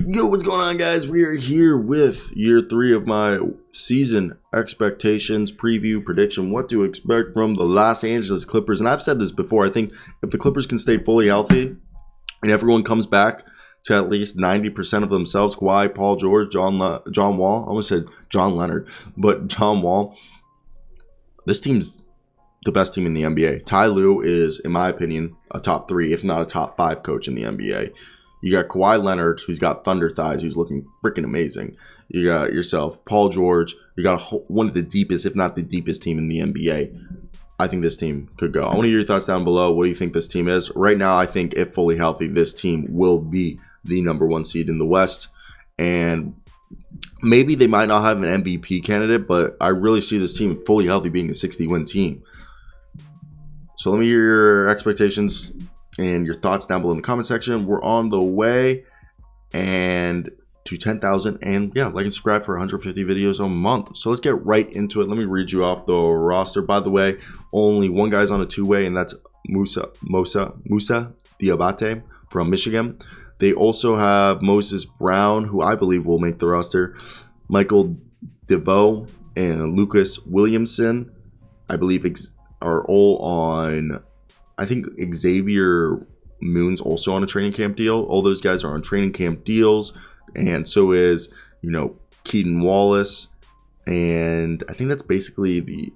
Yo, what's going on, guys? We are here with year 3 of my season expectations, preview, prediction, what to expect from the Los Angeles Clippers. And I've said this before, I think if the Clippers can stay fully healthy and everyone comes back to at least 90% of themselves, Kawhi, Paul George, John Wall, I almost said John Leonard, but John Wall, this team's the best team in the NBA. Ty Lue is, in my opinion, a top 3, if not a top 5 coach in the NBA. You got Kawhi Leonard, who's got thunder thighs, who's looking freaking amazing. You got yourself, Paul George. You got one of the deepest, if not the deepest team in the NBA. I think this team could go. I want to hear your thoughts down below. What do you think this team is? Right now, I think if fully healthy, this team will be the number 1 seed in the West. And maybe they might not have an MVP candidate, but I really see this team fully healthy being a 60-win team. So let me hear your expectations and your thoughts down below in the comment section. We're on the way and to 10,000, and yeah, like and subscribe for 150 videos a month. So let's get right into it. Let me read you off the roster. By the way, only one guy's on a 2-way, and that's Musa Diabate from Michigan. They also have Moses Brown, who I believe will make the roster, Michael DeVoe and Lucas Williamson, I believe, are all on. I think Xavier Moon's also on a training camp deal. All those guys are on training camp deals, and so is, Keaton Wallace, and I think that's basically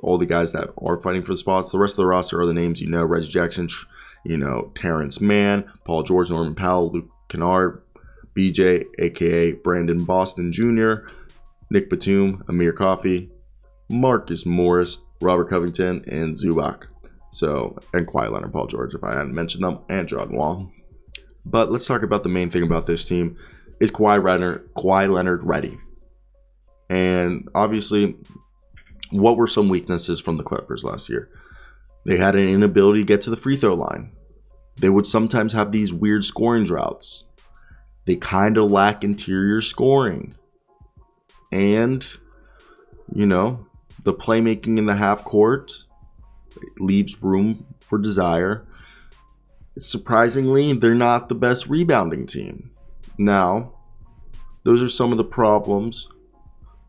all the guys that are fighting for the spots. The rest of the roster are the names Reggie Jackson, Terrence Mann, Paul George, Norman Powell, Luke Kennard, BJ, aka Brandon Boston Jr., Nick Batum, Amir Coffey, Marcus Morris, Robert Covington, and Zubac. And Kawhi Leonard, Paul George, if I hadn't mentioned them, and John Wall. But let's talk about the main thing about this team. Is Kawhi Leonard ready? And obviously, what were some weaknesses from the Clippers last year? They had an inability to get to the free throw line. They would sometimes have these weird scoring droughts. They kind of lack interior scoring. And, the playmaking in the half court leaves room for desire. Surprisingly, they're not the best rebounding team. Now, those are some of the problems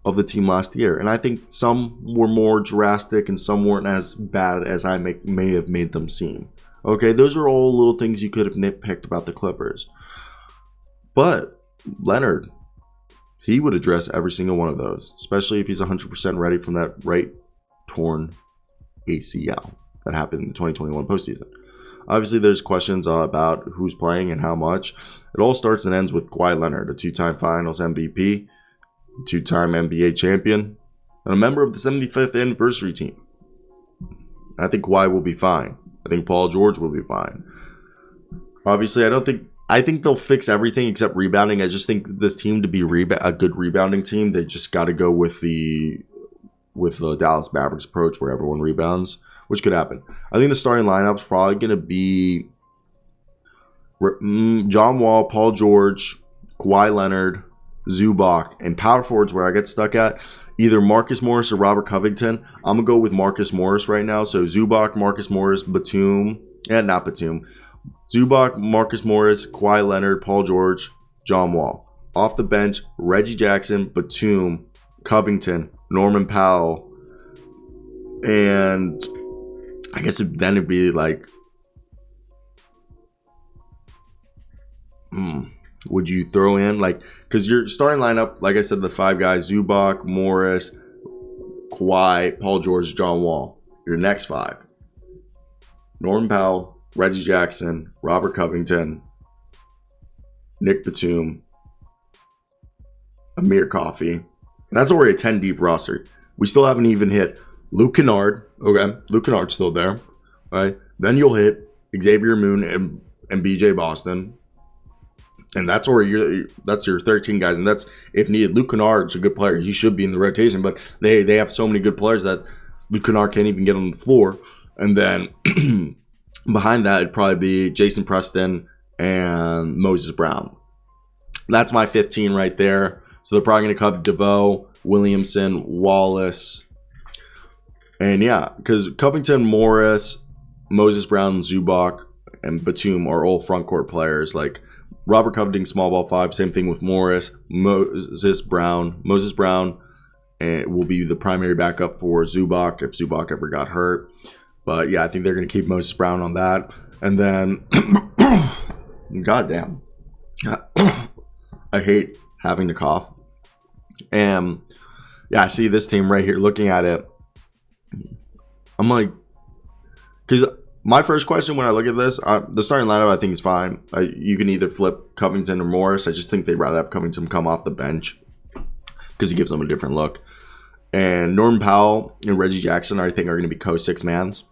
of the team last year, and I think some were more drastic and some weren't as bad as I may have made them seem. Okay, those are all little things you could have nitpicked about the Clippers. But Leonard, he would address every single one of those, especially if he's 100% ready from that right torn ACL that happened in the 2021 postseason. Obviously, there's questions about who's playing and how much. It all starts and ends with Kawhi Leonard, a 2-time Finals MVP, 2-time NBA champion, and a member of the 75th anniversary team. I think Kawhi will be fine. I think Paul George will be fine. Obviously, I think they'll fix everything except rebounding. I just think this team to be a good rebounding team, they just got to go with the Dallas Mavericks approach where everyone rebounds, which could happen. I think the starting lineup's probably going to be John Wall, Paul George, Kawhi Leonard, Zubac, and power forwards where I get stuck at either Marcus Morris or Robert Covington. I'm going to go with Marcus Morris right now. So Zubac, Marcus Morris, Zubac, Marcus Morris, Kawhi Leonard, Paul George, John Wall. Off the bench, Reggie Jackson, Batum, Covington, Norman Powell, and I guess then it'd be like, would you throw in because your starting lineup, like I said, the 5 guys: Zubac, Morris, Kawhi, Paul George, John Wall. Your next 5: Norman Powell, Reggie Jackson, Robert Covington, Nick Batum, Amir Coffey. That's already a 10 deep roster. We still haven't even hit Luke Kennard. Okay, Luke Kennard's still there. All right. Then you'll hit Xavier Moon and BJ Boston. And that's your 13 guys. And that's if needed. Luke Kennard's a good player. He should be in the rotation, but they have so many good players that Luke Kennard can't even get on the floor. And then behind that, it'd probably be Jason Preston and Moses Brown. That's my 15 right there. So they're probably going to cut DeVoe, Williamson, Wallace. And yeah, because Covington, Morris, Moses Brown, Zubac, and Batum are all front court players. Like Robert Covington, small ball 5. Same thing with Morris. Moses Brown. And will be the primary backup for Zubac if Zubac ever got hurt. But yeah, I think they're going to keep Moses Brown on that. And then, goddamn, I hate having to cough. And yeah, I see this team right here. Looking at it, I'm like, because my first question when I look at this, the starting lineup I think is fine. You can either flip Covington or Morris. I just think they'd rather have Covington come off the bench because he gives them a different look. And Norman Powell and Reggie Jackson, I think, are going to be co-six mans.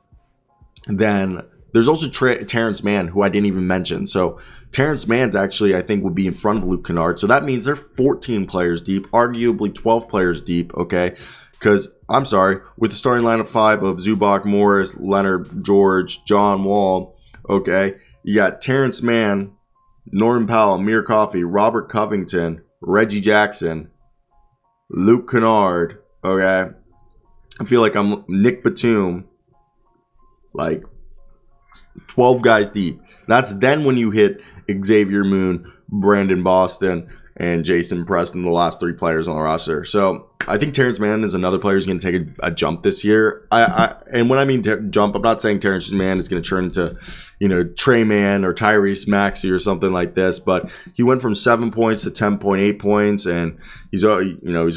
Then there's also Terrence Mann, who I didn't even mention. So Terrence Mann's actually, I think, would be in front of Luke Kennard. So that means they're 14 players deep, arguably 12 players deep, okay? Because, I'm sorry, with the starting lineup 5 of Zubac, Morris, Leonard, George, John Wall, okay? You got Terrence Mann, Norman Powell, Amir Coffey, Robert Covington, Reggie Jackson, Luke Kennard, okay? I feel like I'm Nick Batum, like 12 guys deep. That's then when you hit Xavier Moon, Brandon Boston, and Jason Preston, the last 3 players on the roster. So I think Terrence Mann is another player who's going to take a jump this year. And when I mean jump, I'm not saying Terrence Mann is going to turn into, Trey Mann or Tyrese Maxey or something like this. But he went from 7 points to 10.8 points, and he's a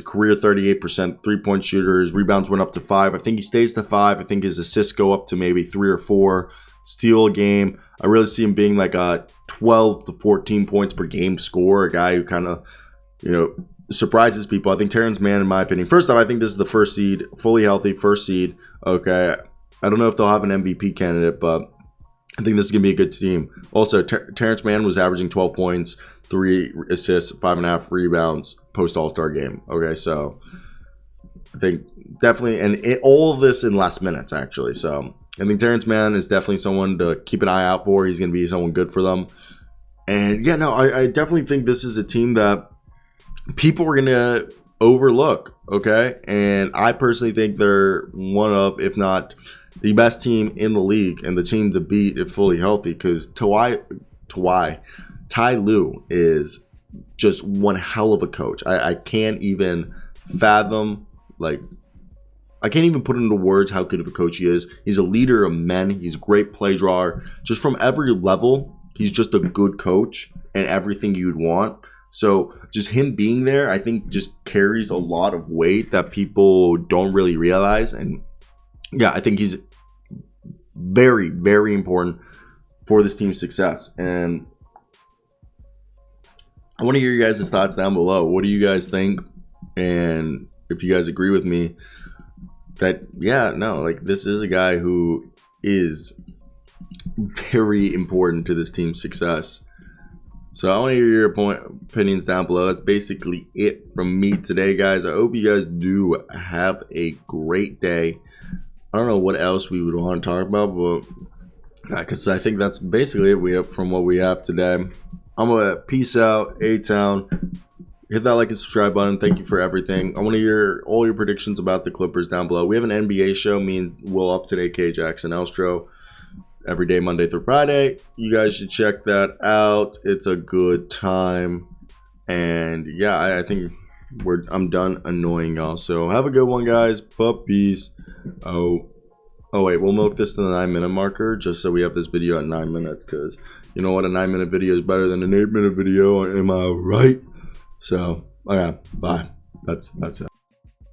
career 38% 3-point shooter. His rebounds went up to 5. I think he stays to 5. I think his assists go up to maybe 3 or 4. Steal a game. I really see him being like a 12 to 14 points per game scorer, a guy who kind of, surprises people. I think Terrence Mann, in my opinion, first off, I think this is the first seed, fully healthy first seed. Okay. I don't know if they'll have an MVP candidate, but I think this is going to be a good team. Also, Terrence Mann was averaging 12 points, 3 assists, 5.5 rebounds post All-Star game. Okay. So I think definitely, and all of this in less minutes, actually. So I think Terrence Mann is definitely someone to keep an eye out for. He's going to be someone good for them. And yeah, no, I definitely think this is a team that people are going to overlook, okay? And I personally think they're one of, if not the best team in the league and the team to beat if fully healthy, because Ty Lue is just one hell of a coach. I can't even fathom, I can't even put into words how good of a coach he is. He's a leader of men. He's a great play drawer. Just from every level, he's just a good coach and everything you'd want. So just him being there, I think, just carries a lot of weight that people don't really realize. And yeah, I think he's very, very important for this team's success. And I want to hear you guys' thoughts down below. What do you guys think? And if you guys agree with me that, yeah, no, this is a guy who is very important to this team's success. So I want to hear your opinions down below. That's basically it from me today, guys. I hope you guys do have a great day. I don't know what else we would want to talk about, but because I think that's basically it from what we have today. I'm going to peace out, A-Town. Hit that like and subscribe button. Thank you for everything. I want to hear all your predictions about the Clippers down below. We have an NBA show, me and Will Up Today, K. Jackson Elstro, every day, Monday through Friday. You guys should check that out. It's a good time. And yeah, I think I'm done annoying y'all. So have a good one, guys. Puppies. Oh wait, we'll milk this to the 9-minute marker just so we have this video at 9 minutes, because you know what, a 9-minute video is better than an 8-minute video. Am I right? So, okay, bye. That's it.